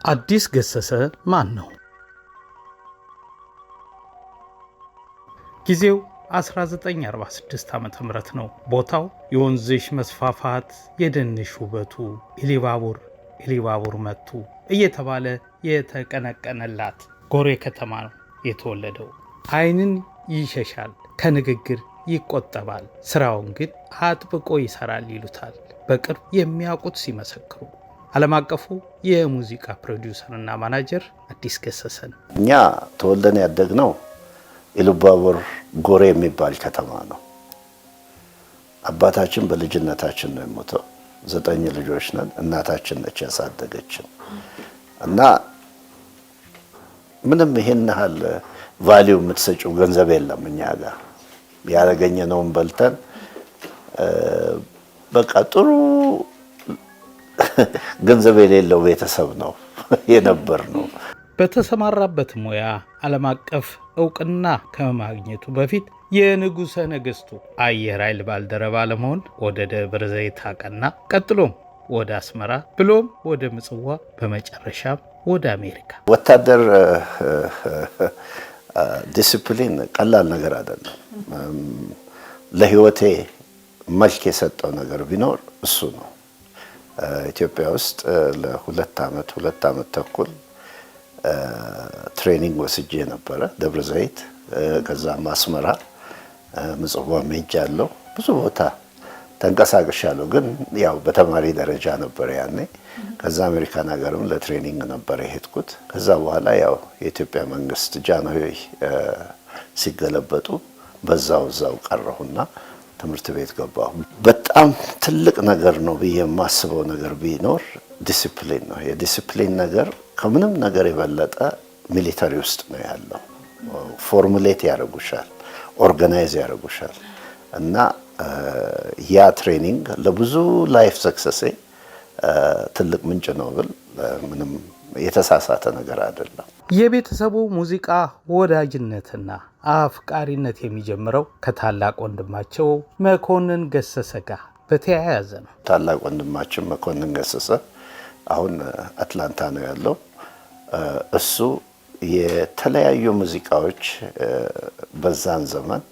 አዲስ ገሰሰ ማን ነው? ጊዜው 1946 ዓመተ ምህረት ነው። ቦታው የወንዝሽ መስፋፋት፣ የደንሽ ውበቱ፣ ኢሊባቡር መቱ እየተባለ የተቀነቀነላት ጎሬ ከተማ ነው የተወለደው። ዓይንን ይሸሻል፣ ከንግግር ይቆጠባል፣ ስራውን ግን አጥብቆ ይሰራል ይሉታል በቅርብ የሚያውቁት ሲመሰክሩ። ዓለም አቀፉ የሙዚቃ ፕሮዲውሰርና ማናጀር አዲስ ገሰሰን። እኛ ተወልደን ያደግነው ኢሉባቡር ጎሬ የሚባል ከተማ ነው። አባታችን በልጅነታችን ነው የሞተው። 9 ልጆች ነን። እናታችን ነች ያሳደገችን እና ምንም ይሄን ያህል ቫልዩ የምትሰጪው ገንዘብ የለም እኛ ጋር። ያገኘነውን በልተን በቃ ጥሩ ገንዘብ የሌለው ቤተሰብ ነው የነበር ነው። በተሰማራበት ሙያ ዓለም አቀፍ እውቅና ከማግኘቱ በፊት የንጉሠ ነገሥቱ አየር ኃይል ባልደረባ ለመሆን ወደ ደብረ ዘይት አቀና። ቀጥሎም ወደ አስመራ ብሎም ወደ ምጽዋ፣ በመጨረሻም ወደ አሜሪካ። ወታደር ዲሲፕሊን ቀላል ነገር አይደለም። ለህይወቴ መልክ የሰጠው ነገር ቢኖር እሱ ነው። ኢትዮጵያ ውስጥ ለ2 ዓመት ተኩል ትሬኒንግ ወስጄ ነበረ ደብረ ዘይት፣ ከዛም አስመራ፣ ምጽዋ ሄጃለሁ። ብዙ ቦታ ተንቀሳቅሻለሁ፣ ግን ያው በተማሪ ደረጃ ነበር ያኔ። ከዛ አሜሪካን ሀገርም ለትሬኒንግ ነበር የሄድኩት። ከዛ በኋላ ያው የኢትዮጵያ መንግስት ጃንሆይ ሲገለበጡ በዛው ቀረሁና ትምህርት ቤት ገባሁ። በጣም ትልቅ ነገር ነው ብዬ የማስበው ነገር ቢኖር ዲሲፕሊን ነው። የዲሲፕሊን ነገር ከምንም ነገር የበለጠ ሚሊተሪ ውስጥ ነው ያለው። ፎርሙሌት ያደርጉሻል፣ ኦርጋናይዝ ያደርጉሻል እና ያ ትሬኒንግ ለብዙ ላይፍ ሰክሰሴ ትልቅ ምንጭ ነው ብል ምንም የተሳሳተ ነገር አይደለም። የቤተሰቡ ሙዚቃ ወዳጅነትና አፍቃሪነት የሚጀምረው ከታላቅ ወንድማቸው መኮንን ገሰሰ ጋር በተያያዘ ነው። ታላቅ ወንድማችን መኮንን ገሰሰ አሁን አትላንታ ነው ያለው። እሱ የተለያዩ ሙዚቃዎች በዛን ዘመን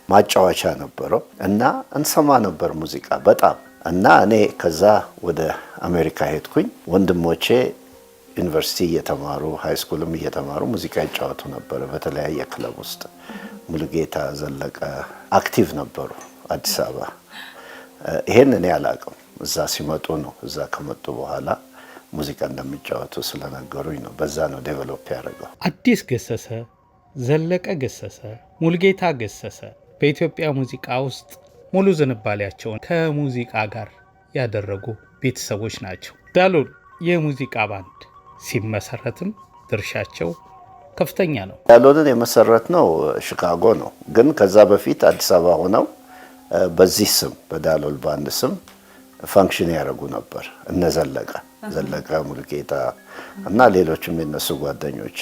ማጫወቻ ነበረው እና እንሰማ ነበር ሙዚቃ በጣም እና እኔ ከዛ ወደ አሜሪካ ሄድኩኝ። ወንድሞቼ ዩኒቨርሲቲ እየተማሩ ሃይስኩልም እየተማሩ ሙዚቃ ይጫወቱ ነበር በተለያየ ክለብ ውስጥ። ሙሉጌታ ዘለቀ አክቲቭ ነበሩ አዲስ አበባ። ይሄን እኔ አላውቅም፣ እዛ ሲመጡ ነው። እዛ ከመጡ በኋላ ሙዚቃ እንደሚጫወቱ ስለነገሩኝ ነው። በዛ ነው ዴቨሎፕ ያደረገው። አዲስ ገሰሰ፣ ዘለቀ ገሰሰ፣ ሙሉጌታ ገሰሰ በኢትዮጵያ ሙዚቃ ውስጥ ሙሉ ዝንባሌያቸውን ከሙዚቃ ጋር ያደረጉ ቤተሰቦች ናቸው። ዳሎል የሙዚቃ ባንድ ሲመሰረትም ድርሻቸው ከፍተኛ ነው። ዳሎልን የመሰረት ነው ሺካጎ ነው፣ ግን ከዛ በፊት አዲስ አበባ ሆነው በዚህ ስም በዳሎል ባንድ ስም ፋንክሽን ያደርጉ ነበር። እነ ዘለቀ ሙሉጌታ እና ሌሎችም የነሱ ጓደኞች።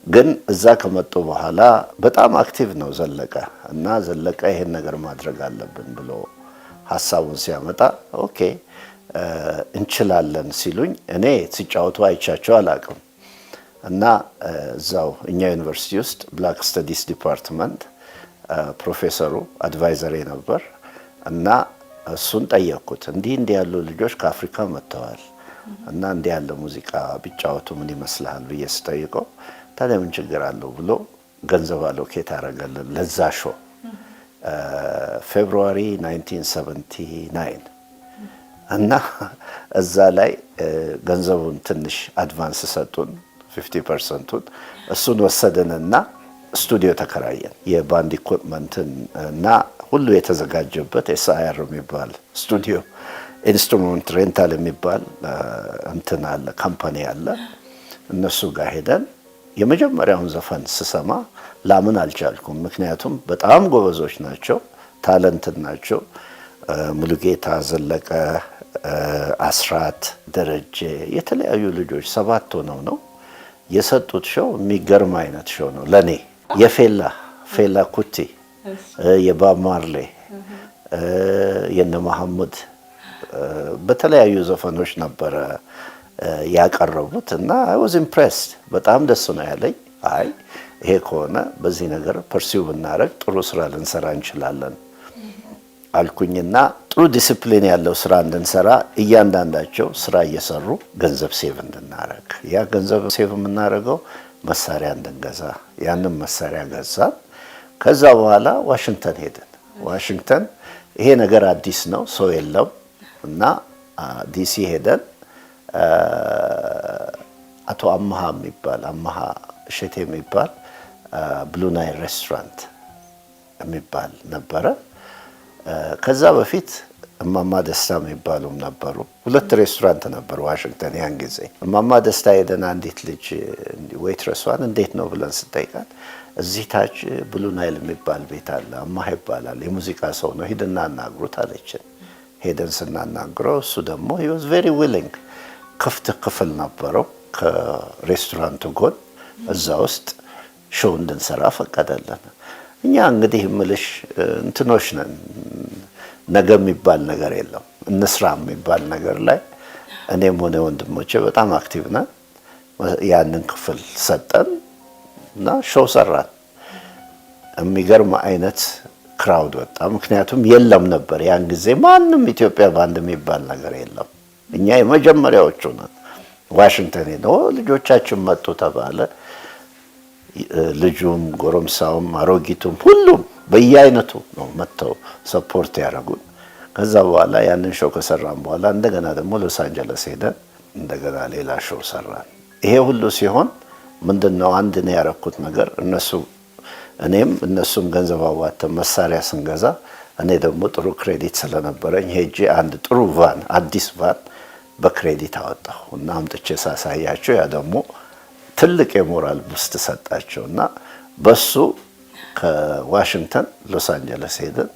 ግን እዛ ከመጡ በኋላ በጣም አክቲቭ ነው ዘለቀ እና ዘለቀ ይሄን ነገር ማድረግ አለብን ብሎ ሀሳቡን ሲያመጣ ኦኬ እንችላለን ሲሉኝ እኔ ሲጫወቱ አይቻቸው አላውቅም እና እዛው እኛ ዩኒቨርሲቲ ውስጥ ብላክ ስተዲስ ዲፓርትመንት ፕሮፌሰሩ አድቫይዘሬ ነበር እና እሱን ጠየቅኩት። እንዲህ ያሉ ልጆች ከአፍሪካ መጥተዋል እና እንዲህ ያለ ሙዚቃ ቢጫወቱ ምን ይመስልሃል ብዬ ስጠይቀው ታዲያ ምን ችግር አለው ብሎ ገንዘብ አሎኬት አደረገልን ለዛ ሾው ፌብሩዋሪ 1979 እና እዛ ላይ ገንዘቡን ትንሽ አድቫንስ ሰጡን 50%ቱን። እሱን ወሰደንና ስቱዲዮ ተከራየን። የባንድ ኢኩዊፕመንትን እና ሁሉ የተዘጋጀበት ኤስአይአር የሚባል ስቱዲዮ ኢንስትሩመንት ሬንታል የሚባል እንትን አለ ካምፓኒ አለ። እነሱ ጋር ሄደን የመጀመሪያውን ዘፈን ስሰማ ላምን አልቻልኩም። ምክንያቱም በጣም ጎበዞች ናቸው፣ ታለንት ናቸው። ሙሉጌታ ዘለቀ፣ አስራት ደረጀ፣ የተለያዩ ልጆች 7 ሆነው ነው የሰጡት። ሾው የሚገርም አይነት ሾው ነው ለኔ። የፌላ ኩቲ፣ የባብ ማርሌ፣ የነ መሐሙድ በተለያዩ ዘፈኖች ነበረ ያቀረቡት እና አይ ዋዝ ኢምፕሬስድ። በጣም ደስ ነው ያለኝ። አይ ይሄ ከሆነ በዚህ ነገር ፐርሲው ብናደርግ ጥሩ ስራ ልንሰራ እንችላለን አልኩኝና ጥሩ ዲሲፕሊን ያለው ስራ እንድንሰራ እያንዳንዳቸው ስራ እየሰሩ ገንዘብ ሴቭ እንድናደርግ፣ ያ ገንዘብ ሴቭ የምናደርገው መሳሪያ እንድንገዛ፣ ያንን መሳሪያ ገዛን። ከዛ በኋላ ዋሽንግተን ሄድን። ዋሽንግተን ይሄ ነገር አዲስ ነው፣ ሰው የለም እና ዲሲ ሄደን አቶ አማሃ እሸቴ የሚባል ብሉ ናይል ሬስቶራንት የሚባል ነበረ። ከዛ በፊት እማማ ደስታ የሚባሉም ነበሩ። 2 ሬስቶራንት ነበሩ ዋሽንግተን ያን ጊዜ። እማማ ደስታ ሄደን አንዲት ልጅ ዌይትረሷን እንዴት ነው ብለን ስጠይቃት እዚህ ታች ብሉ ናይል የሚባል ቤት አለ፣ አማሃ ይባላል፣ የሙዚቃ ሰው ነው፣ ሂድና አናግሩት አለችን። ሄደን ስናናግረው እሱ ደግሞ he was very willing ክፍት ክፍል ነበረው ከሬስቶራንቱ ጎን፣ እዛ ውስጥ ሾው እንድንሰራ ፈቀደልን። እኛ እንግዲህ ምልሽ እንትኖች ነን፣ ነገ የሚባል ነገር የለም፣ እንስራ የሚባል ነገር ላይ እኔም ሆነ ወንድሞቼ በጣም አክቲቭ ነን። ያንን ክፍል ሰጠን እና ሾው ሰራን። የሚገርም አይነት ክራውድ ወጣ። ምክንያቱም የለም ነበር ያን ጊዜ ማንም ኢትዮጵያ ባንድ የሚባል ነገር የለም። እኛ የመጀመሪያዎቹ ነን። ዋሽንግተን ነው ልጆቻችን መጡ ተባለ። ልጁም ጎረምሳውም አሮጊቱም ሁሉም በየአይነቱ ነው መጥተው ሰፖርት ያደረጉን። ከዛ በኋላ ያንን ሾው ከሰራን በኋላ እንደገና ደግሞ ሎስ አንጀለስ ሄደን እንደገና ሌላ ሾው ሰራን። ይሄ ሁሉ ሲሆን ምንድነው አንድ ነው ያደረኩት ነገር፣ እኔም እነሱም ገንዘብ አዋጥተን መሳሪያ ስንገዛ እኔ ደግሞ ጥሩ ክሬዲት ስለነበረኝ ሄጄ አንድ ጥሩ ቫን አዲስ ቫን በክሬዲት አወጣሁ እና አምጥቼ ሳሳያቸው ያ ደግሞ ትልቅ የሞራል ቡስት ሰጣቸው እና በሱ ከዋሽንግተን ሎስ አንጀለስ ሄደን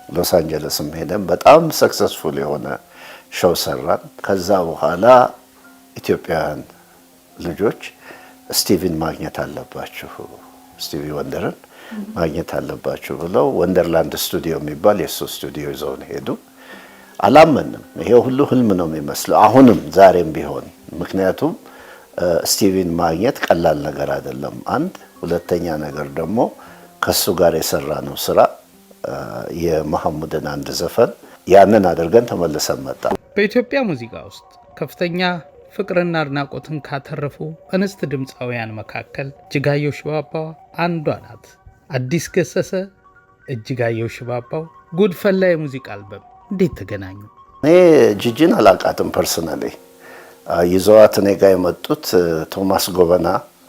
ሎስ አንጀለስም ሄደን በጣም ሰክሰስፉል የሆነ ሾው ሰራን። ከዛ በኋላ ኢትዮጵያውያን ልጆች ስቲቪን ማግኘት አለባችሁ፣ ስቲቪ ወንደርን ማግኘት አለባችሁ ብለው ወንደርላንድ ስቱዲዮ የሚባል የሱ ስቱዲዮ ይዘውን ሄዱ። አላመንም። ይሄ ሁሉ ህልም ነው የሚመስለው አሁንም ዛሬም ቢሆን። ምክንያቱም ስቲቪን ማግኘት ቀላል ነገር አይደለም። አንድ ሁለተኛ ነገር ደግሞ ከሱ ጋር የሰራነው ስራ የመሐሙድን አንድ ዘፈን ያንን አድርገን ተመልሰን መጣ። በኢትዮጵያ ሙዚቃ ውስጥ ከፍተኛ ፍቅርና አድናቆትን ካተረፉ እንስት ድምፃውያን መካከል እጅጋየሁ ሽባባው አንዷ ናት። አዲስ ገሰሰ፣ እጅጋየሁ ሽባባው ጉድፈላ የሙዚቃ አልበም እንዴት ተገናኙ? እኔ ጂጂን አላውቃትም ፐርሰናሊ። ይዘዋት እኔ ጋር የመጡት ቶማስ ጎበና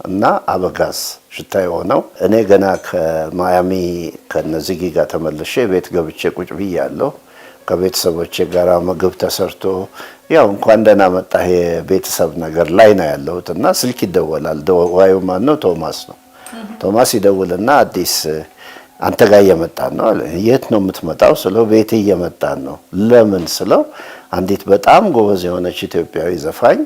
እና አበጋዝ ሽታ የሆነው እኔ ገና ከማያሚ ከነዚጊ ጋር ተመልሼ ቤት ገብቼ ቁጭ ብያለሁ። ከቤተሰቦቼ ጋር ምግብ ተሰርቶ ያው እንኳን ደህና መጣህ የቤተሰብ ነገር ላይ ነው ያለሁት እና ስልክ ይደወላል። ደዋዩ ማን ነው? ቶማስ ነው። ቶማስ ይደውልና አዲስ አንተ ጋር እየመጣን ነው አለ። የት ነው የምትመጣው ስለው ቤቴ እየመጣን ነው። ለምን ስለው አንዲት በጣም ጎበዝ የሆነች ኢትዮጵያዊ ዘፋኝ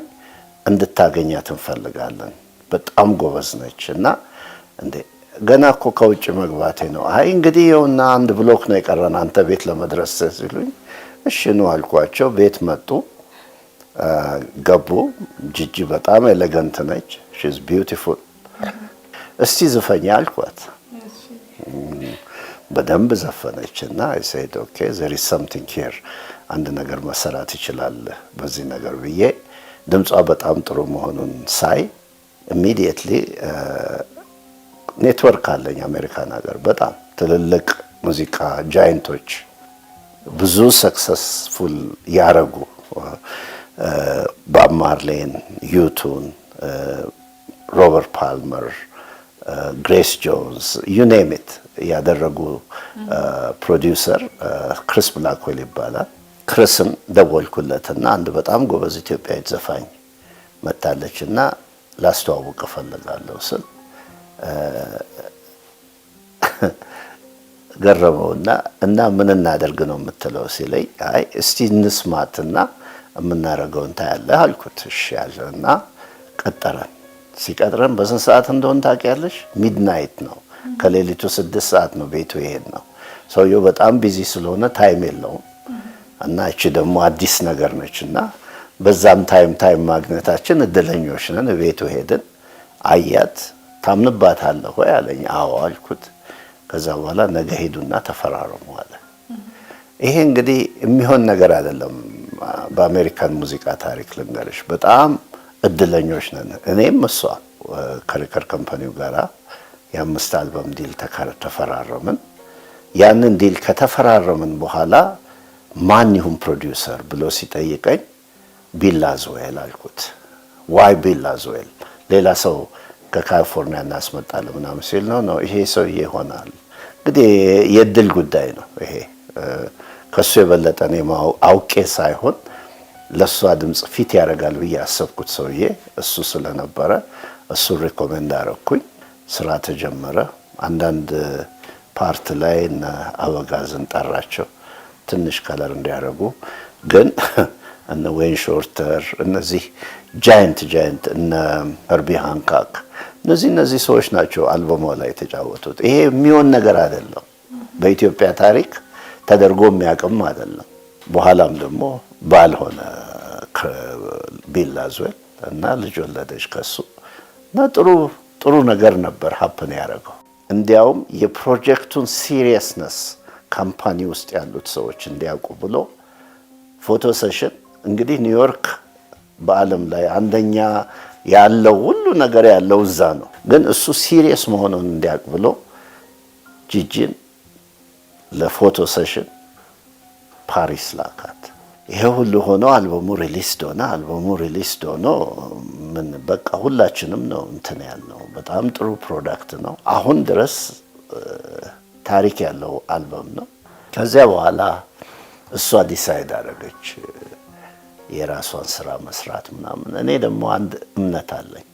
እንድታገኛት እንፈልጋለን፣ በጣም ጎበዝ ነች እና እንዴ ገና እኮ ከውጭ መግባቴ ነው። አይ እንግዲህ ይኸውና አንድ ብሎክ ነው የቀረን አንተ ቤት ለመድረስ ሲሉኝ እሺ ነው አልኳቸው። ቤት መጡ፣ ገቡ። ጂጂ በጣም ኤሌጋንት ነች፣ ሺ ኢዝ ቢዩቲፉል። እስቲ ዘፈኛ አልኳት። በደንብ ዘፈነች እና አይ ሴድ ኦኬ ዜር ኢዝ ሰምቲንግ ሂር፣ አንድ ነገር መሰራት ይችላል በዚህ ነገር ብዬ ድምጿ በጣም ጥሩ መሆኑን ሳይ ኢሚዲየትሊ ኔትወርክ አለኝ አሜሪካን ሀገር በጣም ትልልቅ ሙዚቃ ጃይንቶች ብዙ ሰክሰስፉል ያረጉ ቦብ ማርሊን፣ ዩቱን፣ ሮበርት ፓልመር፣ ግሬስ ጆንስ ዩ ኔም ኢት ያደረጉ ፕሮዲውሰር ክሪስ ብላክዌል ይባላል። ክርስን ደወልኩለትና አንድ በጣም ጎበዝ ኢትዮጵያዊ ዘፋኝ መታለች እና ላስተዋውቅ እፈልጋለሁ ስል ገረመውና እና ምን እናደርግ ነው የምትለው ሲለኝ አይ እስቲ እንስማትና የምናደርገውን ታያለህ አልኩት። እሺ ያለና ቀጠረን። ሲቀጥረን በስንት ሰዓት እንደሆነ ታውቂያለሽ? ሚድናይት ነው፣ ከሌሊቱ 6 ሰዓት ነው ቤቱ ይሄድ ነው። ሰውየው በጣም ቢዚ ስለሆነ ታይም የለውም እና እቺ ደግሞ አዲስ ነገር ነችና በዛም ታይም ማግኘታችን እድለኞች ነን። ቤቱ ሄድን፣ አያት። ታምንባታለህ ወይ አለኝ። አዎ አልኩት። ከዛ በኋላ ነገ ሄዱና ተፈራረሙ አለ። ይሄ እንግዲህ የሚሆን ነገር አይደለም። በአሜሪካን ሙዚቃ ታሪክ ልንገርሽ፣ በጣም እድለኞች ነን። እኔም እሷ ከሪከርድ ካምፓኒው ጋራ የ5 አልበም ዲል ተፈራረምን። ያንን ዲል ከተፈራረምን በኋላ ማን ይሁን ፕሮዲውሰር ብሎ ሲጠይቀኝ ቢል ላዝዌል አልኩት። ዋይ ቢል ላዝዌል? ሌላ ሰው ከካሊፎርኒያ እናስመጣለን ምናምን ሲል ነው ይሄ ሰውዬ ይሆናል። እንግዲህ የእድል ጉዳይ ነው ይሄ። ከሱ የበለጠ እኔ አውቄ ሳይሆን ለሷ ድምፅ ፊት ያደርጋል ብዬ ያሰብኩት ሰውዬ እሱ ስለነበረ እሱን ሪኮሜንድ አደረኩኝ። ስራ ተጀመረ። አንዳንድ ፓርት ላይ እነ አበጋዝን ጠራቸው ትንሽ ከለር እንዲያደርጉ። ግን እነ ዌይን ሾርተር፣ እነዚህ ጃይንት እነ ኸርቢ ሃንካክ፣ እነዚህ ሰዎች ናቸው አልበሟ ላይ የተጫወቱት። ይሄ የሚሆን ነገር አይደለም፣ በኢትዮጵያ ታሪክ ተደርጎ የሚያውቅም አይደለም። በኋላም ደግሞ ባልሆነ ቢል ላዝዌል እና ልጅ ወለደች ከሱ እና ጥሩ ነገር ነበር ሀፕን ያደረገው። እንዲያውም የፕሮጀክቱን ሲሪየስነስ ካምፓኒ ውስጥ ያሉት ሰዎች እንዲያውቁ ብሎ ፎቶ ሴሽን እንግዲህ ኒውዮርክ በዓለም ላይ አንደኛ ያለው ሁሉ ነገር ያለው እዛ ነው። ግን እሱ ሲሪየስ መሆኑን እንዲያውቅ ብሎ ጂጂን ለፎቶ ሴሽን ፓሪስ ላካት። ይሄ ሁሉ ሆኖ አልበሙ ሪሊስድ ሆኖ ምን በቃ ሁላችንም ነው እንትን ያልነው። በጣም ጥሩ ፕሮዳክት ነው። አሁን ድረስ ታሪክ ያለው አልበም ነው። ከዚያ በኋላ እሷ ዲሳይድ አደረገች የራሷን ስራ መስራት ምናምን። እኔ ደግሞ አንድ እምነት አለኝ።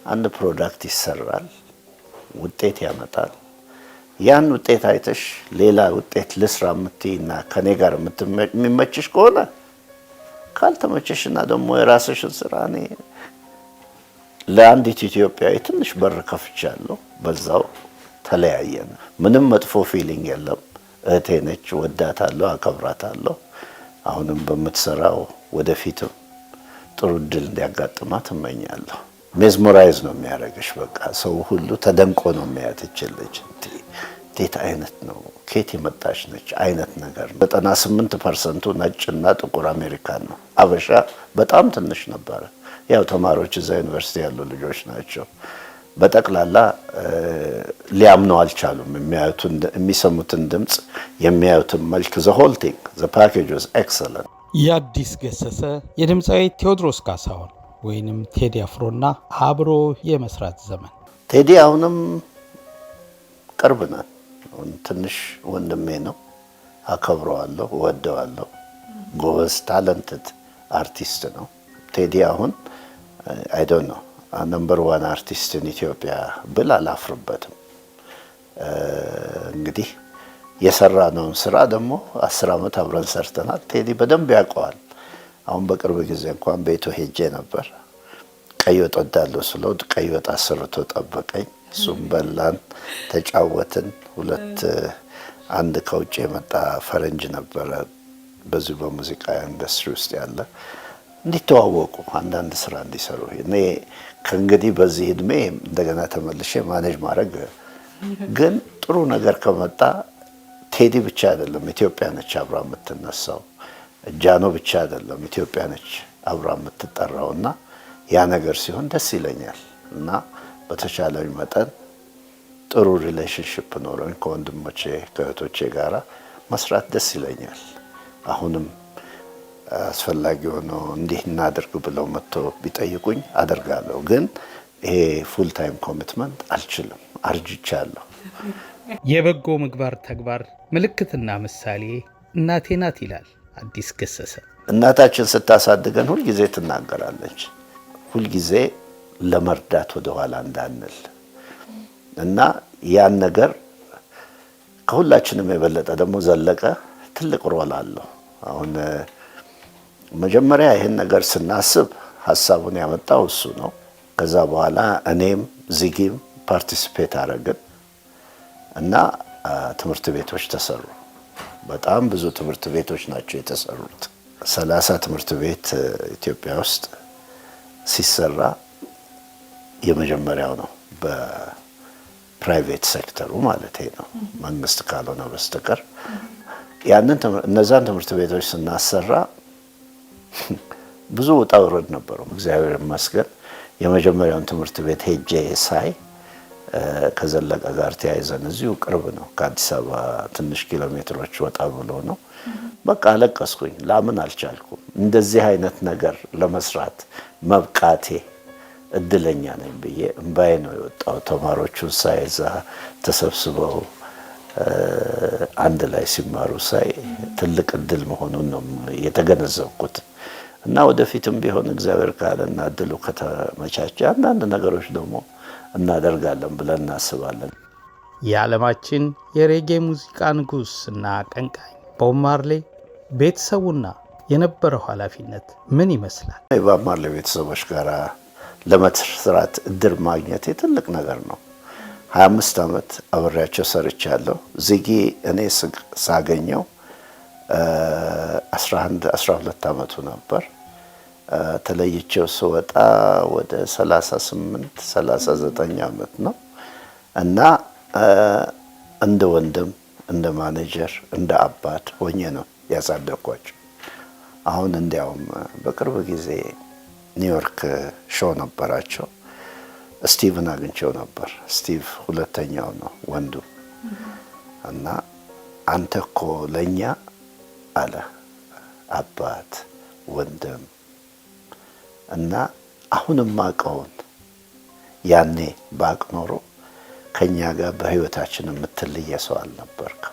አንድ ፕሮዳክት ይሰራል፣ ውጤት ያመጣል። ያን ውጤት አይተሽ ሌላ ውጤት ልስራ የምትይና ከኔ ጋር የሚመችሽ ከሆነ ካልተመቸሽና ደግሞ የራስሽን ስራ እኔ ለአንዲት ኢትዮጵያዊ ትንሽ በር ከፍቻለሁ። በዛው ተለያየን። ምንም መጥፎ ፊሊንግ የለም። እህቴ ነች፣ ወዳታለሁ፣ አከብራታለሁ። አሁንም በምትሰራው ወደፊትም ጥሩ እድል እንዲያጋጥማት እመኛለሁ። ሜዝሞራይዝ ነው የሚያደርግሽ። በቃ ሰው ሁሉ ተደንቆ ነው የሚያትችልች። እንዴት አይነት ነው ኬት የመጣች ነች አይነት ነገር። 98% ነጭና ጥቁር አሜሪካን ነው። አበሻ በጣም ትንሽ ነበረ። ያው ተማሪዎች እዛ ዩኒቨርሲቲ ያሉ ልጆች ናቸው። በጠቅላላ ሊያምነው አልቻሉም። የሚሰሙትን ድምፅ፣ የሚያዩትን መልክ፣ ዘ ሆል ቲንግ ዘ ፓኬጅ ዋዝ ኤክሰለንት። የአዲስ ገሰሰ የድምፃዊ ቴዎድሮስ ካሳሁን ወይንም ቴዲ አፍሮና አብሮ የመስራት ዘመን። ቴዲ አሁንም ቅርብ ነን። ትንሽ ወንድሜ ነው። አከብረዋለሁ፣ እወደዋለሁ። ጎበዝ ታለንትድ አርቲስት ነው ቴዲ። አሁን አይ ዶንት ኖ ነምበር 1 አርቲስት ኢን ኢትዮጵያ ብል አላፍርበትም። እንግዲህ የሰራነውን ስራ ደግሞ 10 ዓመት አብረን ሰርተናል። ቴዲ በደንብ ያውቀዋል። አሁን በቅርብ ጊዜ እንኳን ቤቱ ሄጄ ነበር። ቀይ ወጥ ወዳለሁ ስለው ቀይ ወጥ አሰርቶ ጠበቀኝ። እሱም በላን፣ ተጫወትን። አንድ ከውጭ የመጣ ፈረንጅ ነበረ በዚህ በሙዚቃ ኢንዱስትሪ ውስጥ ያለ፣ እንዲተዋወቁ አንዳንድ ስራ እንዲሰሩ። እኔ ከእንግዲህ በዚህ እድሜ እንደገና ተመልሼ ማኔጅ ማድረግ ግን ጥሩ ነገር ከመጣ ቴዲ ብቻ አይደለም ኢትዮጵያ ነች አብራ የምትነሳው። ጃኖ ብቻ አይደለም ኢትዮጵያ ነች አብራ የምትጠራው። እና ያ ነገር ሲሆን ደስ ይለኛል። እና በተቻለኝ መጠን ጥሩ ሪሌሽንሽፕ ኖረኝ ከወንድሞቼ ከእህቶቼ ጋራ መስራት ደስ ይለኛል። አሁንም አስፈላጊ ሆኖ እንዲህ እናድርግ ብለው መጥቶ ቢጠይቁኝ አደርጋለሁ። ግን ይሄ ፉል ታይም ኮሚትመንት አልችልም፣ አርጅቻለሁ። የበጎ ምግባር ተግባር ምልክትና ምሳሌ እናቴ ናት ይላል አዲስ ገሰሰ። እናታችን ስታሳድገን ሁልጊዜ ትናገራለች፣ ሁልጊዜ ለመርዳት ወደኋላ እንዳንል እና ያን ነገር ከሁላችንም የበለጠ ደግሞ ዘለቀ ትልቅ ሮል አለው። አሁን መጀመሪያ ይሄን ነገር ስናስብ ሀሳቡን ያመጣው እሱ ነው። ከዛ በኋላ እኔም ዚጊም ፓርቲሲፔት አደረግን እና ትምህርት ቤቶች ተሰሩ። በጣም ብዙ ትምህርት ቤቶች ናቸው የተሰሩት። 30 ትምህርት ቤት ኢትዮጵያ ውስጥ ሲሰራ የመጀመሪያው ነው፣ በፕራይቬት ሴክተሩ ማለት ነው፣ መንግስት ካልሆነ በስተቀር። እነዛን ትምህርት ቤቶች ስናሰራ ብዙ ውጣ ውረድ ነበረው። እግዚአብሔር ይመስገን የመጀመሪያውን ትምህርት ቤት ሄጄ ሳይ ከዘለቀ ጋር ተያይዘን እዚሁ ቅርብ ነው፣ ከአዲስ አበባ ትንሽ ኪሎ ሜትሮች ወጣ ብሎ ነው። በቃ አለቀስኩኝ። ላምን አልቻልኩም። እንደዚህ አይነት ነገር ለመስራት መብቃቴ እድለኛ ነኝ ብዬ እምባዬ ነው የወጣው። ተማሪዎቹን ሳይ እዛ ተሰብስበው አንድ ላይ ሲማሩ ሳይ ትልቅ እድል መሆኑን ነው የተገነዘብኩት። እና ወደፊትም ቢሆን እግዚአብሔር ካለና እድሉ ከተመቻቸ አንዳንድ ነገሮች ደግሞ እናደርጋለን ብለን እናስባለን። የዓለማችን የሬጌ ሙዚቃ ንጉሥ እና አቀንቃኝ ቦብ ማርሌ ቤተሰቡና የነበረው ኃላፊነት ምን ይመስላል? የቦብ ማርሌ ቤተሰቦች ጋር ለመስራት እድል ማግኘት ትልቅ ነገር ነው። 25 ዓመት አብሬያቸው ሰርቻለሁ። ዚጊ እኔ ሳገኘው 12 ዓመቱ ነበር። ተለይቼው ስወጣ ወደ 38 39 ዓመት ነው እና እንደ ወንድም፣ እንደ ማኔጀር፣ እንደ አባት ሆኜ ነው ያሳደግኳቸው። አሁን እንዲያውም በቅርብ ጊዜ ኒውዮርክ ሾው ነበራቸው። ስቲቭን አግኝቼው ነበር። ስቲቭ ሁለተኛው ነው ወንዱ እና አንተ እኮ ለኛ አለ አባት፣ ወንድም እና አሁንም ማቀውን ያኔ ባቅ ኖሮ ከኛ ጋር በህይወታችን የምትለየ ሰው አልነበርክም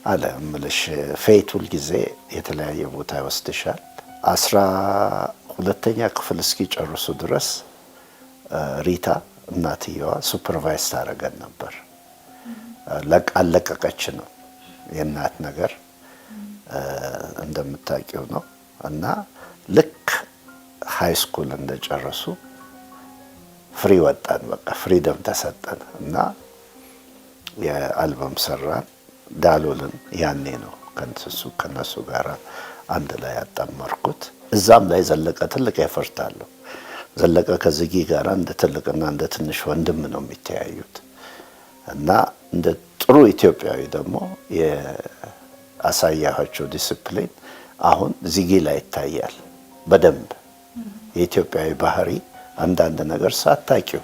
አለ። እምልሽ ፌት ሁል ጊዜ የተለያየ ቦታ ይወስድሻል። 12ኛ ክፍል እስኪጨርሱ ድረስ ሪታ እናትየዋ ሱፐርቫይዝ ታደርገን ነበር። አለቀቀች ነው የእናት ነገር እንደምታውቂው ነው። እና ልክ ሃይ ስኩል እንደጨረሱ ፍሪ ወጣን። በቃ ፍሪደም ተሰጠን እና የአልበም ሰራን። ዳሎልን ያኔ ነው ከነሱ ጋር አንድ ላይ ያጣመርኩት። እዛም ላይ ዘለቀ ትልቅ ኤፈርት አለው። ዘለቀ ከዝጊ ጋር እንደ ትልቅና እንደ ትንሽ ወንድም ነው የሚተያዩት እና እንደ ጥሩ ኢትዮጵያዊ ደግሞ የአሳያቸው ዲስፕሊን አሁን ዝጊ ላይ ይታያል በደንብ። የኢትዮጵያዊ ባህሪ አንዳንድ ነገር ሳታቂው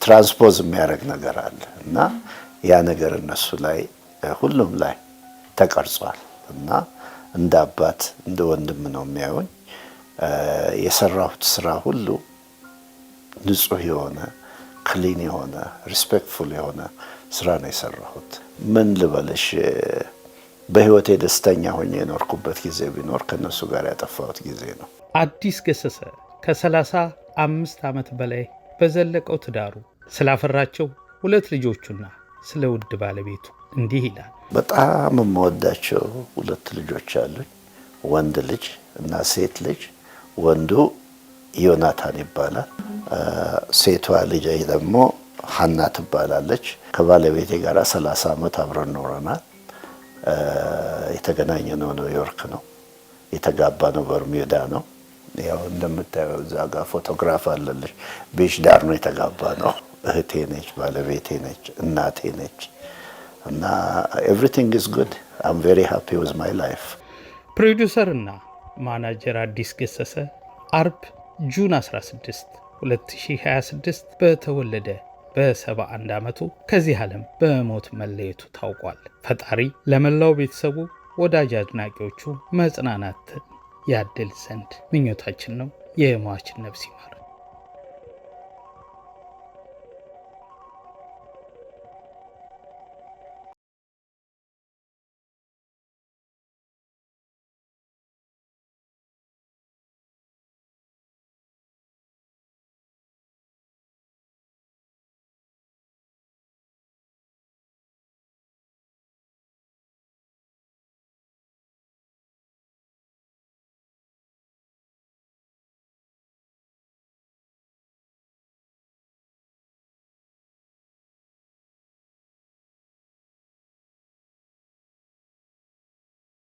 ትራንስፖዝ የሚያደርግ ነገር አለ እና ያ ነገር እነሱ ላይ ሁሉም ላይ ተቀርጿል እና እንደ አባት እንደ ወንድም ነው የሚያዩኝ። የሰራሁት ስራ ሁሉ ንጹህ የሆነ ክሊን የሆነ ሪስፔክትፉል የሆነ ስራ ነው የሰራሁት። ምን ልበልሽ፣ በህይወቴ ደስተኛ ሆኜ የኖርኩበት ጊዜ ቢኖር ከነሱ ጋር ያጠፋሁት ጊዜ ነው። አዲስ ገሰሰ ከ35 ዓመት በላይ በዘለቀው ትዳሩ ስላፈራቸው 2 ልጆቹና ስለ ውድ ባለቤቱ እንዲህ ይላል። በጣም የምወዳቸው 2 ልጆች አሉኝ፣ ወንድ ልጅ እና ሴት ልጅ። ወንዱ ዮናታን ይባላል። ሴቷ ልጅ ደግሞ ሀና ትባላለች። ከባለቤቴ ጋር 30 ዓመት አብረን ኖረናል። የተገናኘነው ኒውዮርክ ነው፣ የተጋባነው በርሚውዳ ነው። ያው እንደምታየው እዛ ጋር ፎቶግራፍ አለልሽ። ቤች ዳር ነው የተጋባነው። እህቴ ነች፣ ባለቤቴ ነች፣ እናቴ ነች እና ኤቭሪቲንግ ኢዝ ጉድ አም ቬሪ ሃፒ ዊዝ ማይ ላይፍ። ፕሮዲውሰርና ማናጀር አዲስ ገሰሰ አርብ ጁን 16 2026 በተወለደ በ71 ዓመቱ ከዚህ ዓለም በሞት መለየቱ ታውቋል። ፈጣሪ ለመላው ቤተሰቡ፣ ወዳጅ አድናቂዎቹ መጽናናትን ያድል ዘንድ ምኞታችን ነው። የሟችን ነፍስ ይማር።